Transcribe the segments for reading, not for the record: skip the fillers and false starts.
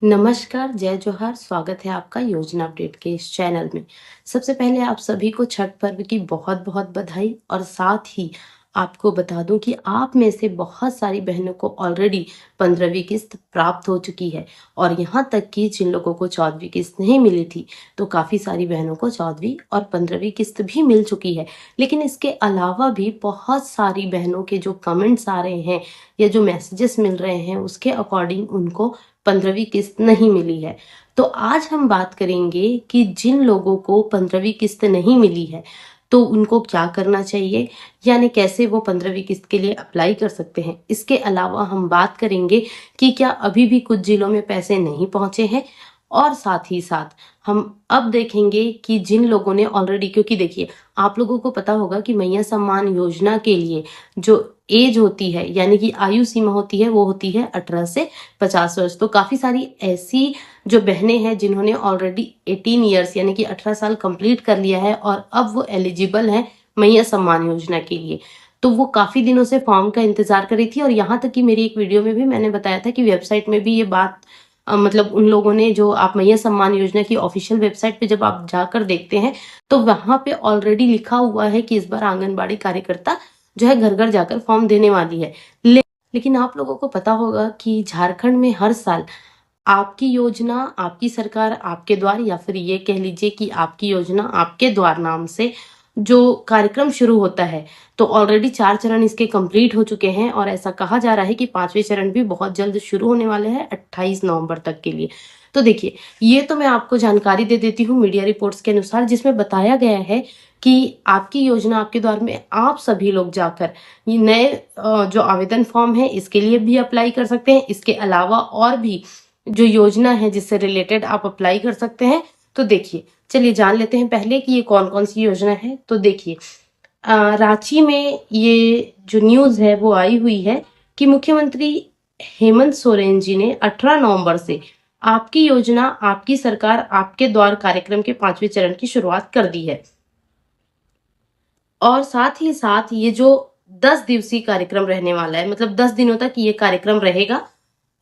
नमस्कार, जय जोहार, स्वागत है आपका योजना अपडेट के इस चैनल में। सबसे पहले आप सभी को छठ पर्व की बहुत-बहुत बधाई और साथ ही आपको बता दूँ कि आप में से बहुत सारी बहनों को ऑलरेडी 15वीं किस्त प्राप्त हो चुकी है और यहाँ तक कि जिन लोगों को 14वीं किस्त नहीं मिली थी, तो काफ़ी सारी बहनों को 14वीं और 15वीं किस्त भी मिल चुकी है। लेकिन इसके अलावा भी बहुत सारी बहनों के जो कमेंट्स आ रहे हैं या जो मैसेजेस मिल रहे हैं, उसके अकॉर्डिंग उनको 15वीं किस्त नहीं मिली है। तो आज हम बात करेंगे कि जिन लोगों को 15वीं किस्त नहीं मिली है, तो उनको क्या करना चाहिए, यानी कैसे वो 15वीं किस्त के लिए अप्लाई कर सकते हैं। इसके अलावा हम बात करेंगे कि क्या अभी भी कुछ जिलों में पैसे नहीं पहुंचे हैं और साथ ही साथ हम अब देखेंगे कि जिन लोगों ने ऑलरेडी, क्योंकि देखिए आप लोगों को पता होगा कि मैया सम्मान योजना के लिए जो एज होती है यानी कि आयु सीमा होती है वो होती है 18 से 50 वर्ष। तो काफी सारी ऐसी जो बहनें हैं जिन्होंने ऑलरेडी 18 ईयर्स यानी कि 18 साल कंप्लीट कर लिया है और अब वो एलिजिबल है मैया सम्मान योजना के लिए। तो वो काफी दिनों से फॉर्म का इंतजार कर रही थी और यहाँ तक कि मेरी एक वीडियो में भी मैंने बताया था कि वेबसाइट में भी ये बात मतलब उन लोगों ने, जो आप मैया सम्मान योजना की ऑफिशियल वेबसाइट पे जब आप जाकर देखते हैं तो वहां पे ऑलरेडी लिखा हुआ है कि इस बार आंगनबाड़ी कार्यकर्ता जो है घर घर जाकर फॉर्म देने वाली है। लेकिन आप लोगों को पता होगा कि झारखंड में हर साल आपकी योजना आपकी सरकार आपके द्वार, या फिर ये कह लीजिए कि आपकी योजना आपके द्वार नाम से जो कार्यक्रम शुरू होता है, तो ऑलरेडी 4 चरण इसके कंप्लीट हो चुके हैं और ऐसा कहा जा रहा है कि 5वें चरण भी बहुत जल्द शुरू होने वाले हैं 28 नवंबर तक के लिए। तो देखिए, ये तो मैं आपको जानकारी दे देती हूँ मीडिया रिपोर्ट्स के अनुसार, जिसमें बताया गया है कि आपकी योजना आपके द्वार में आप सभी लोग जाकर ये नए जो आवेदन फॉर्म है इसके लिए भी अप्लाई कर सकते हैं। इसके अलावा और भी जो योजना है जिससे रिलेटेड आप अप्लाई कर सकते हैं। तो देखिए, चलिए जान लेते हैं पहले कि ये कौन कौन सी योजना है। तो देखिए, रांची में ये जो न्यूज है वो आई हुई है कि मुख्यमंत्री हेमंत सोरेन जी ने 18 नवंबर से आपकी योजना आपकी सरकार आपके द्वार कार्यक्रम के 5वें चरण की शुरुआत कर दी है। और साथ ही साथ ये जो 10 दिवसीय कार्यक्रम रहने वाला है, मतलब 10 दिनों तक ये कार्यक्रम रहेगा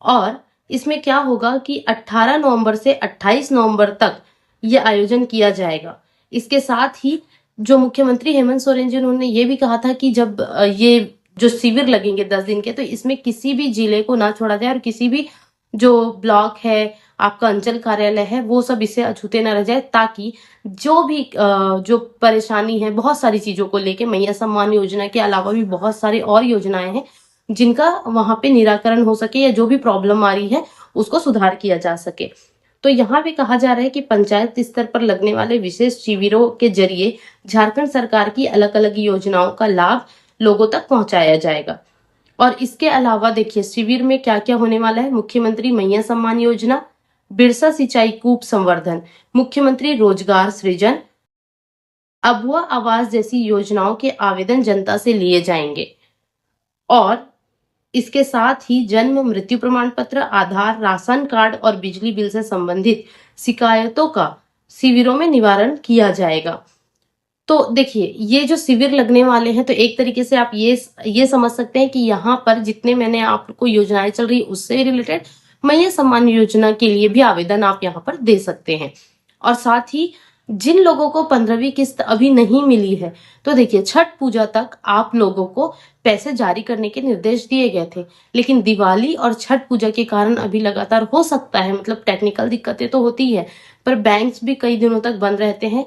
और इसमें क्या होगा कि 18 नवंबर से 28 नवंबर तक ये आयोजन किया जाएगा। इसके साथ ही जो मुख्यमंत्री हेमंत सोरेन जी, उन्होंने ये भी कहा था कि जब ये जो शिविर लगेंगे 10 दिन के, तो इसमें किसी भी जिले को ना छोड़ा जाए और किसी भी जो ब्लॉक है, आपका अंचल कार्यालय है, वो सब इससे अछूते ना रह जाए, ताकि जो भी जो परेशानी है बहुत सारी चीजों को लेके, मैया सम्मान योजना के अलावा भी बहुत सारी और योजनाएं हैं जिनका वहां पे निराकरण हो सके या जो भी प्रॉब्लम आ रही है उसको सुधार किया जा सके। तो यहाँ पे कहा जा रहा है कि पंचायत स्तर पर लगने वाले विशेष शिविरों के जरिए झारखंड सरकार की अलग अलग योजनाओं का लाभ लोगों तक पहुंचाया जाएगा। और इसके अलावा देखिए, शिविर में क्या क्या होने वाला है। मुख्यमंत्री मैया सम्मान योजना, बिरसा सिंचाई कूप संवर्धन, मुख्यमंत्री रोजगार सृजन, अबुआ आवास जैसी योजनाओं के आवेदन जनता से लिए जाएंगे। और इसके साथ ही जन्म मृत्यु प्रमाण पत्र, आधार, राशन कार्ड और बिजली बिल से संबंधित शिकायतों का शिविरों में निवारण किया जाएगा। तो देखिए, ये जो शिविर लगने वाले हैं, तो एक तरीके से आप ये समझ सकते हैं कि यहाँ पर जितने मैंने आपको योजनाएं चल रही उससे रिलेटेड मैया सम्मान योजना के लिए भी आवेदन आप यहाँ पर दे सकते हैं। और साथ ही जिन लोगों को 15वीं किस्त अभी नहीं मिली है, तो देखिए, छठ पूजा तक आप लोगों को पैसे जारी करने के निर्देश दिए गए थे, लेकिन दिवाली और छठ पूजा के कारण अभी लगातार हो सकता है, मतलब टेक्निकल दिक्कतें तो होती है, पर बैंक्स भी कई दिनों तक बंद रहते हैं,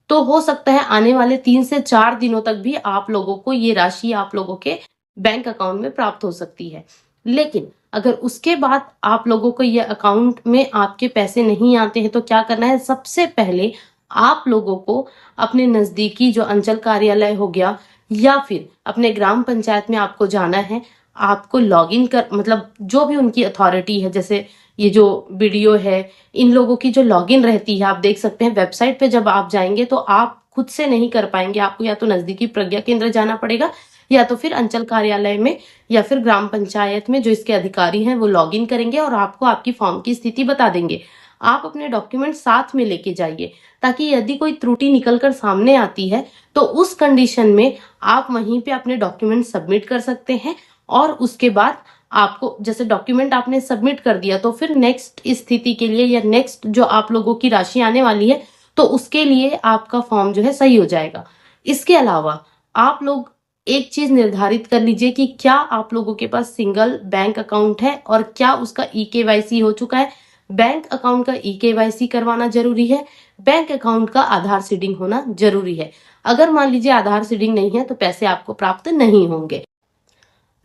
तो हो सकता है आने वाले 3 से 4 दिनों तक भी आप लोगों को ये राशि आप लोगों के बैंक अकाउंट में प्राप्त हो सकती है। लेकिन अगर उसके बाद आप लोगों को ये अकाउंट में आपके पैसे नहीं आते हैं, तो क्या करना है, सबसे पहले आप लोगों को अपने नजदीकी जो अंचल कार्यालय हो गया या फिर अपने ग्राम पंचायत में आपको जाना है। आपको लॉगिन कर, मतलब जो भी उनकी अथॉरिटी है, जैसे ये जो बीडीओ है, इन लोगों की जो लॉगिन रहती है, आप देख सकते हैं वेबसाइट पे जब आप जाएंगे तो आप खुद से नहीं कर पाएंगे, आपको या तो नजदीकी प्रज्ञा केंद्र जाना पड़ेगा या तो फिर अंचल कार्यालय में या फिर ग्राम पंचायत में जो इसके अधिकारी हैं वो लॉगिन करेंगे और आपको आपकी फॉर्म की स्थिति बता देंगे। आप अपने डॉक्यूमेंट साथ में लेके जाइए, ताकि यदि कोई त्रुटि निकलकर सामने आती है तो उस कंडीशन में आप वहीं पे अपने डॉक्यूमेंट सबमिट कर सकते हैं और उसके बाद आपको जैसे डॉक्यूमेंट आपने सबमिट कर दिया तो फिर नेक्स्ट स्थिति के लिए या नेक्स्ट जो आप लोगों की राशि आने वाली है तो उसके लिए आपका फॉर्म जो है सही हो जाएगा। इसके अलावा आप लोग एक चीज निर्धारित कर लीजिए कि क्या आप लोगों के पास सिंगल बैंक अकाउंट है और क्या उसका EKYC हो चुका है। बैंक अकाउंट का EKYC करवाना जरूरी है। बैंक अकाउंट का आधार सीडिंग होना जरूरी है। अगर मान लीजिए आधार सीडिंग नहीं है तो पैसे आपको प्राप्त नहीं होंगे।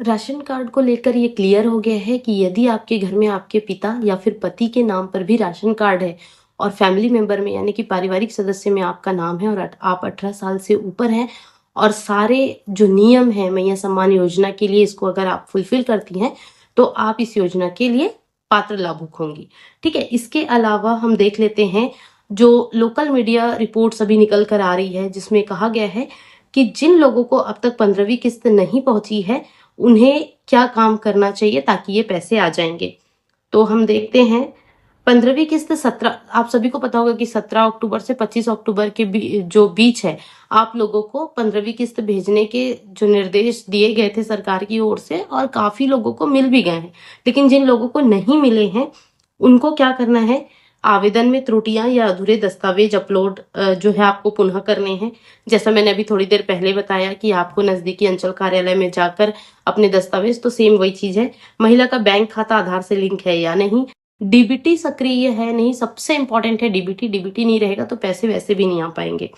राशन कार्ड को लेकर ये क्लियर हो गया है कि यदि आपके घर में आपके पिता या फिर पति के नाम पर भी राशन कार्ड है और फैमिली मेंबर में यानी कि पारिवारिक सदस्य में आपका नाम है और आप 18 साल से ऊपर हैं और सारे जो नियम है मैया सम्मान योजना के लिए इसको अगर आप फुलफिल करती हैं तो आप इस योजना के लिए पात्र लाभुक होंगी। ठीक है, इसके अलावा हम देख लेते हैं जो लोकल मीडिया रिपोर्ट्स अभी निकल कर आ रही है जिसमें कहा गया है कि जिन लोगों को अब तक 15वीं किस्त नहीं पहुंची है उन्हें क्या काम करना चाहिए ताकि ये पैसे आ जाएंगे। तो हम देखते हैं 15वीं किस्त 17, आप सभी को पता होगा कि 17 अक्टूबर से 25 अक्टूबर के जो बीच है आप लोगों को 15वीं किस्त भेजने के जो निर्देश दिए गए थे सरकार की ओर से और काफी लोगों को मिल भी गए हैं। लेकिन जिन लोगों को नहीं मिले हैं उनको क्या करना है, आवेदन में त्रुटियां या अधूरे दस्तावेज अपलोड जो है आपको पुनः करने हैं। जैसा मैंने अभी थोड़ी देर पहले बताया कि आपको नजदीकी अंचल कार्यालय में जाकर अपने दस्तावेज, तो सेम वही चीज है। महिला का बैंक खाता आधार से लिंक है या नहीं, डीबीटी सक्रिय है नहीं, सबसे इंपॉर्टेंट है डीबीटी नहीं रहेगा तो पैसे वैसे भी नहीं आ पाएंगे।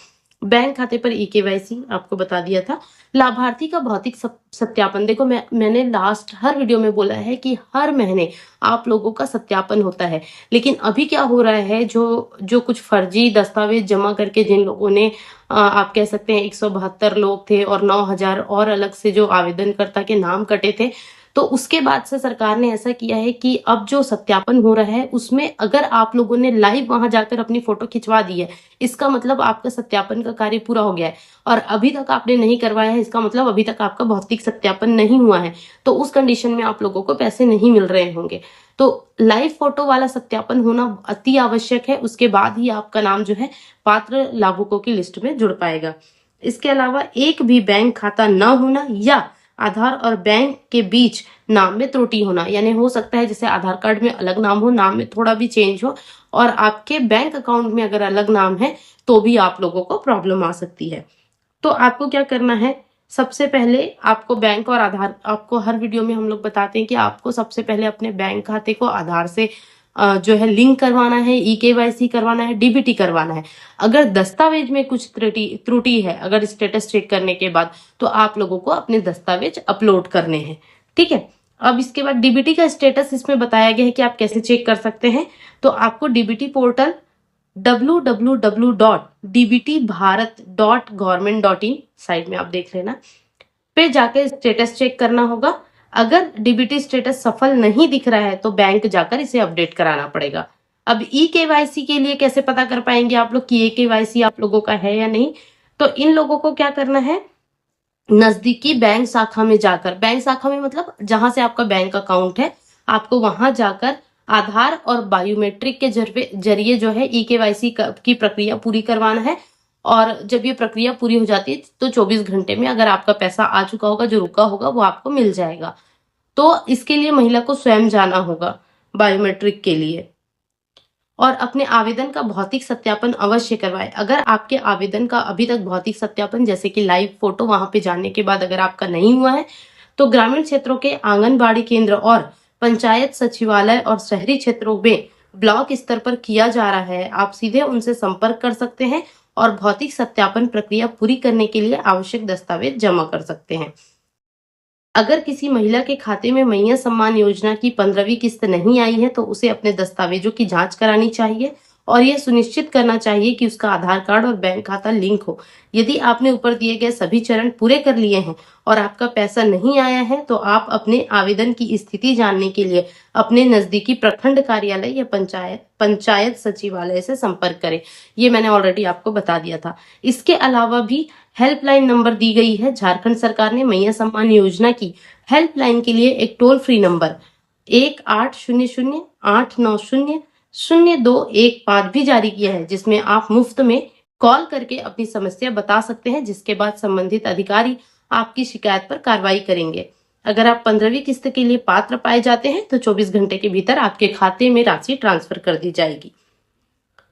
बैंक खाते पर EKYC आपको बता दिया था। लाभार्थी का भौतिक सत्यापन, देखो मैंने लास्ट हर वीडियो में बोला है कि हर महीने आप लोगों का सत्यापन होता है, लेकिन अभी क्या हो रहा है, जो कुछ फर्जी दस्तावेज जमा करके जिन लोगों ने आप कह सकते हैं 172 लोग थे और 9,000 और अलग से जो आवेदनकर्ता के नाम कटे थे, तो उसके बाद से सरकार ने ऐसा किया है कि अब जो सत्यापन हो रहा है उसमें अगर आप लोगों ने लाइव वहां जाकर अपनी फोटो खिंचवा दी है इसका मतलब आपका सत्यापन का कार्य पूरा हो गया है। और अभी तक आपने नहीं करवाया है इसका मतलब अभी तक आपका भौतिक सत्यापन नहीं हुआ है, तो उस कंडीशन में आप लोगों को पैसे नहीं मिल रहे होंगे। तो लाइव फोटो वाला सत्यापन होना अति आवश्यक है, उसके बाद ही आपका नाम जो है पात्र लाभुकों की लिस्ट में जुड़ पाएगा। इसके अलावा एक भी बैंक खाता न होना या आधार और बैंक के बीच नाम में त्रुटि होना, यानी हो सकता है जैसे आधार कार्ड में अलग नाम हो, नाम में थोड़ा भी चेंज हो और आपके बैंक अकाउंट में अगर अलग नाम है तो भी आप लोगों को प्रॉब्लम आ सकती है। तो आपको क्या करना है, सबसे पहले आपको बैंक और आधार, आपको हर वीडियो में हम लोग बताते हैं कि आपको सबसे पहले अपने बैंक खाते को आधार से जो है लिंक करवाना है, EKYC करवाना है, डीबीटी करवाना है। अगर दस्तावेज में कुछ त्रुटि है, अगर स्टेटस चेक करने के बाद, तो आप लोगों को अपने दस्तावेज अपलोड करने हैं। ठीक है, अब इसके बाद डीबीटी का स्टेटस इसमें बताया गया है कि आप कैसे चेक कर सकते हैं। तो आपको डीबीटी पोर्टल www.dbtbharat.government.in साइट में आप देख लेना, पे जाकर स्टेटस चेक करना होगा। अगर डीबीटी स्टेटस सफल नहीं दिख रहा है तो बैंक जाकर इसे अपडेट कराना पड़ेगा। अब EKYC के लिए कैसे पता कर पाएंगे आप लोग कि EKYC आप लोगों का है या नहीं, तो इन लोगों को क्या करना है, नजदीकी बैंक शाखा में जाकर, बैंक शाखा में मतलब जहां से आपका बैंक अकाउंट है, आपको वहां जाकर आधार और बायोमेट्रिक के जरिए जो है EKYC की प्रक्रिया पूरी करवाना है। और जब ये प्रक्रिया पूरी हो जाती है तो 24 घंटे में अगर आपका पैसा आ चुका होगा, जो रुका होगा वो आपको मिल जाएगा। तो इसके लिए महिला को स्वयं जाना होगा बायोमेट्रिक के लिए और अपने आवेदन का भौतिक सत्यापन अवश्य करवाएं। अगर आपके आवेदन का अभी तक भौतिक सत्यापन जैसे कि लाइव फोटो वहां पे जाने के बाद अगर आपका नहीं हुआ है तो ग्रामीण क्षेत्रों के आंगनबाड़ी केंद्र और पंचायत सचिवालय और शहरी क्षेत्रों में ब्लॉक स्तर पर किया जा रहा है, आप सीधे उनसे संपर्क कर सकते हैं और भौतिक सत्यापन प्रक्रिया पूरी करने के लिए आवश्यक दस्तावेज जमा कर सकते हैं। अगर किसी महिला के खाते में मैया सम्मान योजना की 15वीं किस्त नहीं आई है तो उसे अपने दस्तावेजों की जांच करानी चाहिए और यह सुनिश्चित करना चाहिए कि उसका आधार कार्ड और बैंक खाता लिंक हो। यदि आपने ऊपर दिए गए सभी चरण पूरे कर लिए हैं और आपका पैसा नहीं आया है तो आप अपने आवेदन की स्थिति जानने के लिए अपने नजदीकी प्रखंड कार्यालय या पंचायत सचिवालय से संपर्क करें। ये मैंने ऑलरेडी आपको बता दिया था। इसके अलावा भी हेल्पलाइन नंबर दी गई है। झारखंड सरकार ने मैया सम्मान योजना की हेल्पलाइन के लिए एक टोल फ्री नंबर 1800-890-0215 भी जारी किया है, जिसमें आप मुफ्त में कॉल करके अपनी समस्या बता सकते हैं, जिसके बाद संबंधित अधिकारी आपकी शिकायत पर कार्रवाई करेंगे। अगर आप 15वीं किस्त के लिए पात्र पाए जाते हैं तो 24 घंटे के भीतर आपके खाते में राशि ट्रांसफर कर दी जाएगी।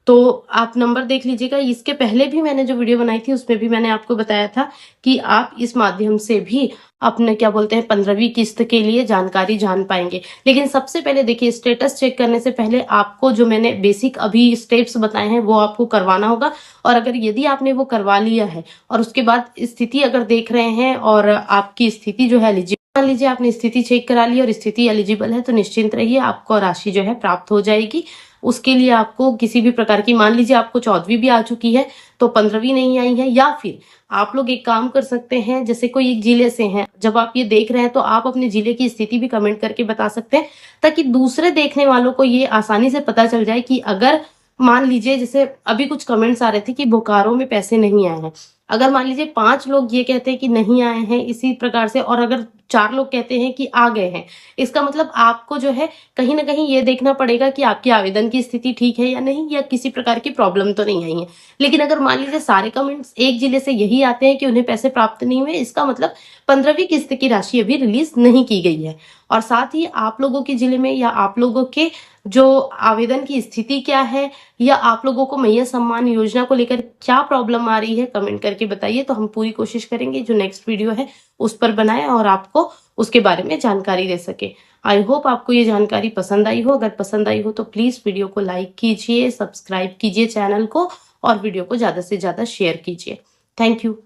तो आप नंबर देख लीजिएगा। इसके पहले भी मैंने जो वीडियो बनाई थी उसमें भी मैंने आपको बताया था कि आप इस माध्यम से भी अपने क्या बोलते हैं 15वीं किस्त के लिए जानकारी जान पाएंगे। लेकिन सबसे पहले देखिए, स्टेटस चेक करने से पहले आपको जो मैंने बेसिक अभी स्टेप्स बताए हैं वो आपको करवाना होगा। और अगर यदि आपने वो करवा लिया है और उसके बाद स्थिति अगर देख रहे हैं और आपकी स्थिति जो है एलिजिबल, मान लीजिए आपने स्थिति चेक करा ली और स्थिति एलिजिबल है, तो निश्चिंत रहिए, आपको राशि जो है प्राप्त हो जाएगी। उसके लिए आपको किसी भी प्रकार की, मान लीजिए आपको 14वीं भी आ चुकी है तो 15वीं नहीं आई है, या फिर आप लोग एक काम कर सकते हैं, जैसे कोई एक जिले से हैं, जब आप ये देख रहे हैं तो आप अपने जिले की स्थिति भी कमेंट करके बता सकते हैं, ताकि दूसरे देखने वालों को ये आसानी से पता चल जाए कि अगर मान लीजिए, जैसे अभी कुछ कमेंट्स आ रहे थे कि बोकारो में पैसे नहीं आए हैं, अगर मान लीजिए 5 लोग ये कहते हैं कि नहीं आए हैं इसी प्रकार से, और अगर 4 लोग कहते हैं कि आ गए हैं, इसका मतलब आपको जो है कहीं ना कहीं ये देखना पड़ेगा कि आपके आवेदन की स्थिति ठीक है या नहीं, या किसी प्रकार की प्रॉब्लम तो नहीं आई है। लेकिन अगर मान लीजिए सारे कमेंट्स एक जिले से यही आते हैं कि उन्हें पैसे प्राप्त नहीं हुए, इसका मतलब 15वीं किस्त की राशि अभी रिलीज नहीं की गई है। और साथ ही आप लोगों के जिले में या आप लोगों के जो आवेदन की स्थिति क्या है, या आप लोगों को मैया सम्मान योजना को लेकर क्या प्रॉब्लम आ रही है, कमेंट करके बताइए। तो हम पूरी कोशिश करेंगे जो नेक्स्ट वीडियो है उस पर बनाए और आपको उसके बारे में जानकारी दे सके। आई होप आपको ये जानकारी पसंद आई हो। अगर पसंद आई हो तो प्लीज वीडियो को लाइक कीजिए, सब्सक्राइब कीजिए चैनल को, और वीडियो को ज्यादा से ज्यादा शेयर कीजिए। Thank you.